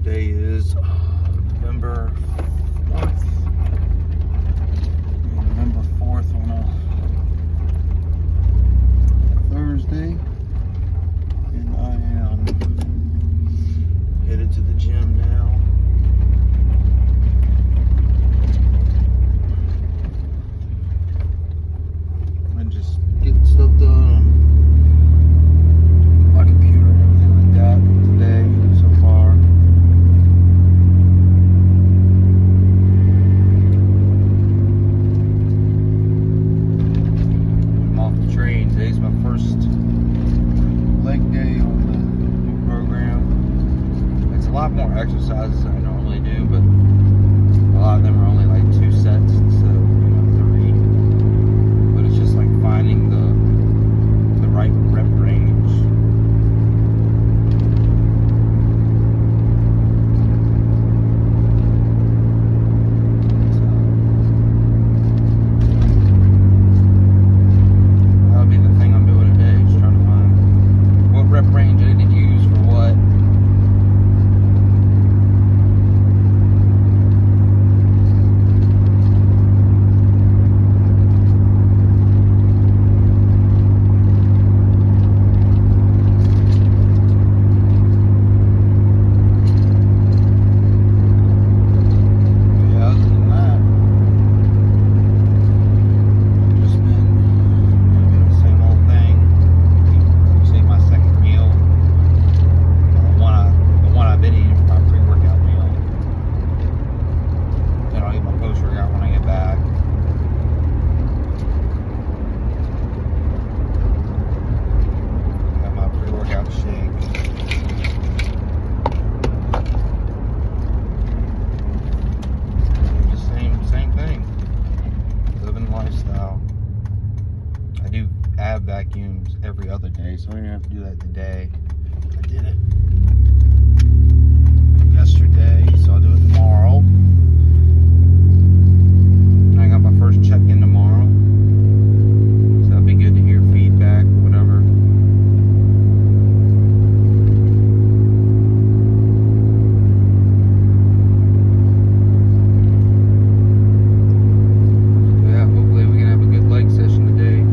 Today is November 4th. November 4th on a Thursday. And I am headed to the gym now. And just getting stuff done on my computer and everything like that today so far. I'm off the train. Today's my first leg day on the new program. It's a lot more exercises than I normally do, but a lot of them are only like 2 sets instead of 3. But it's just like finding the right rep range. So that'll be the thing I'm doing today, just trying to find what rep range I need to use for what. Vacuums every other day, so I didn't have to do that today. I did it yesterday, so I'll do it tomorrow. And I got my first check-in tomorrow, so that'll be good to hear feedback, whatever. Yeah, hopefully we can have a good leg session today.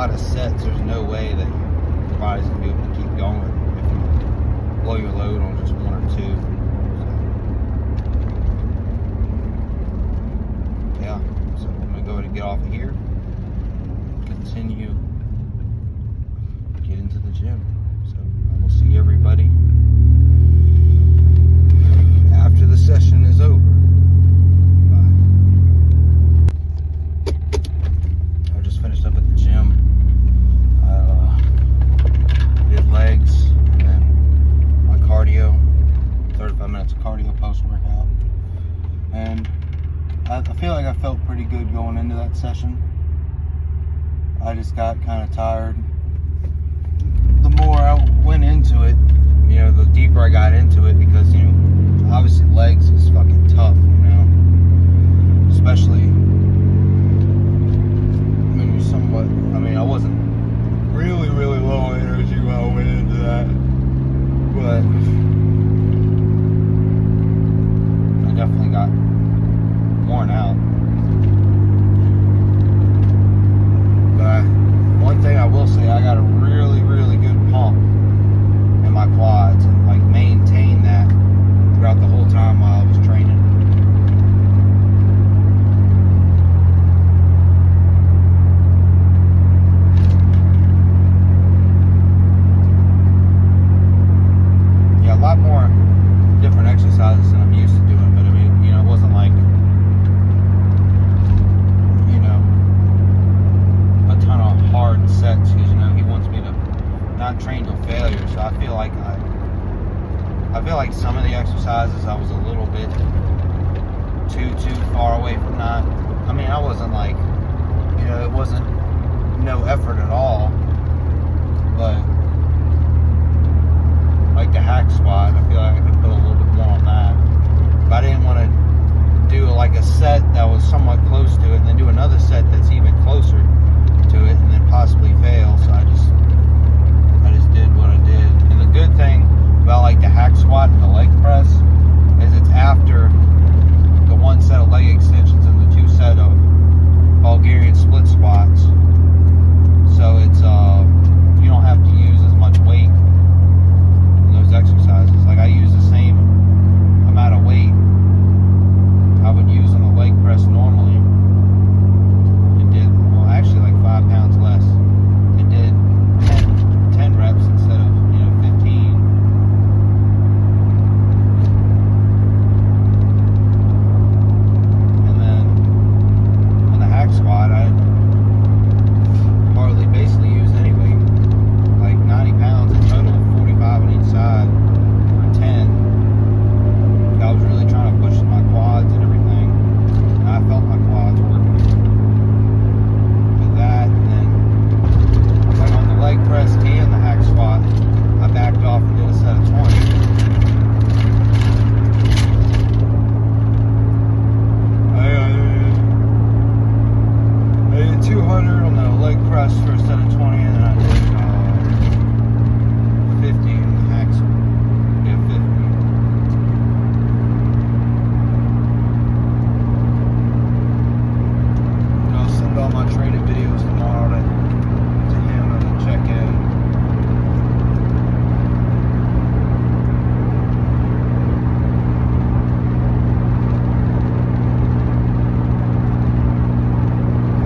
Of sets, there's no way that your body's gonna be able to keep going if you blow your load on just 1 or 2. So, yeah, so I'm gonna go ahead and get off of here, continue, get into the gym. So I will see everybody after the session is over. Bye. I just finished up at the gym. Did legs and then my cardio, 35 minutes of cardio post-workout, and I feel like I felt pretty good going into that session. I just got kind of tired. The more I went into it, the deeper I got into it, because obviously legs is fucking tough, especially when you're somewhat, I wasn't really low on energy when I went into that, but I definitely got worn out. But one thing I will say, I got a really good pump in my quads, and maintained that throughout the whole time while I was training. I feel like some of the exercises I was a little bit too far away from that. I mean, I wasn't like, you know, it wasn't no effort at all, but like the hack squat, I feel like I could put a little bit more on that. But I didn't want to do like a set that was somewhat close to it and then do another set that's even closer to it and then possibly fail. So I just did what I did. And the good thing about like the hack squat and the leg press is it's after the one set of leg extensions and the two set of Bulgarian split squats. So it's you don't have to use as much weight in those exercises. Like I use the same amount of weight I would use on the leg press normally. It did, well, actually like 5 pounds less. It did 10 reps instead of, you know, 15. And then on the hack squat, I hardly basically used any weight. Like 90 pounds in total, 45 on each side for 10. I was really trying to push my quads and everything. And I felt my quads working with that. And then like on the leg press and the hack squat, I backed off and did a set of 20. I did 200 on the leg press for a set of 20, and then I did 50 in the hack squat. Yeah, 50. And I'll send all my training videos tomorrow to him and then check in.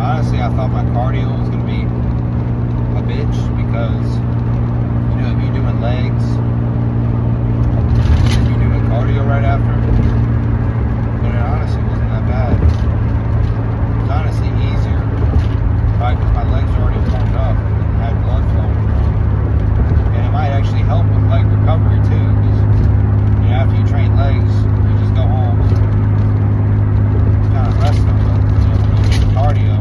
Honestly, I thought my cardio was going to be a bitch because, you know, if you're doing legs and then you're doing cardio right after, but it honestly wasn't that bad. It was honestly easier, probably because my legs were already warmed up and had blood flowing through them. And it might actually help with leg recovery too, because, you know, after you train legs, you just go home and kind of rest them. But, you know, when you do cardio,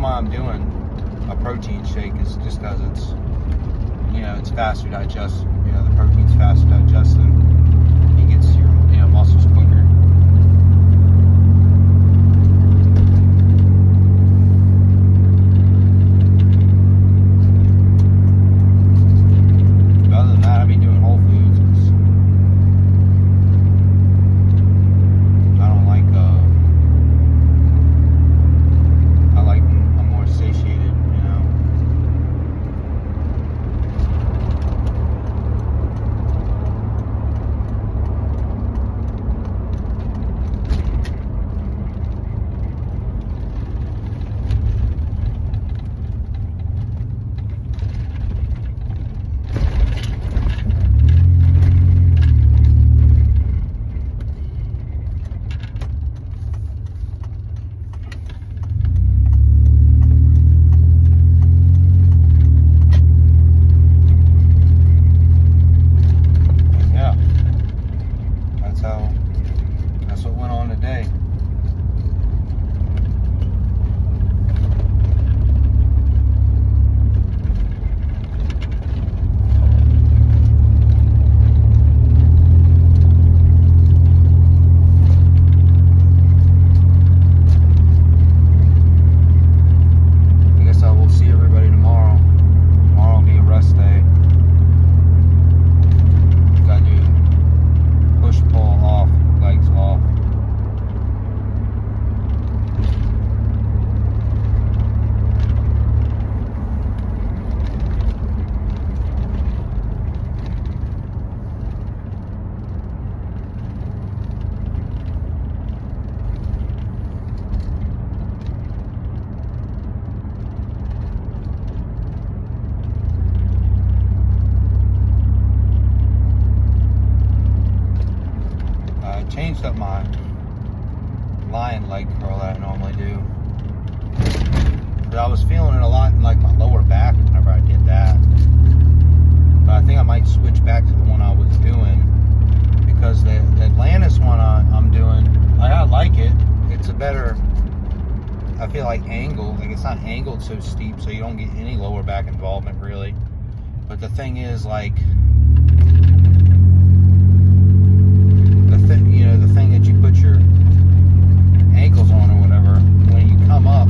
why I'm doing a protein shake is just because it's, it's faster digest. The protein's faster digested. It gets your, muscles quicker. But other than that, I've been doing Whole Foods. I don't like, I'm more satiated, That's what went on today. I guess I will see everybody tomorrow. Tomorrow will be a rest day. Gotta do push, pull off, legs off. I changed up my lion leg curl that I normally do, but I was feeling it a lot in like my lower back whenever I did that. But I think I might switch back to the one I was doing, because the Atlantis one I'm doing, I like it. It's a better, I feel like, angle. Like, it's not angled so steep, so you don't get any lower back involvement really. But the thing is, like, the thing that you put your ankles on or whatever, when you come up,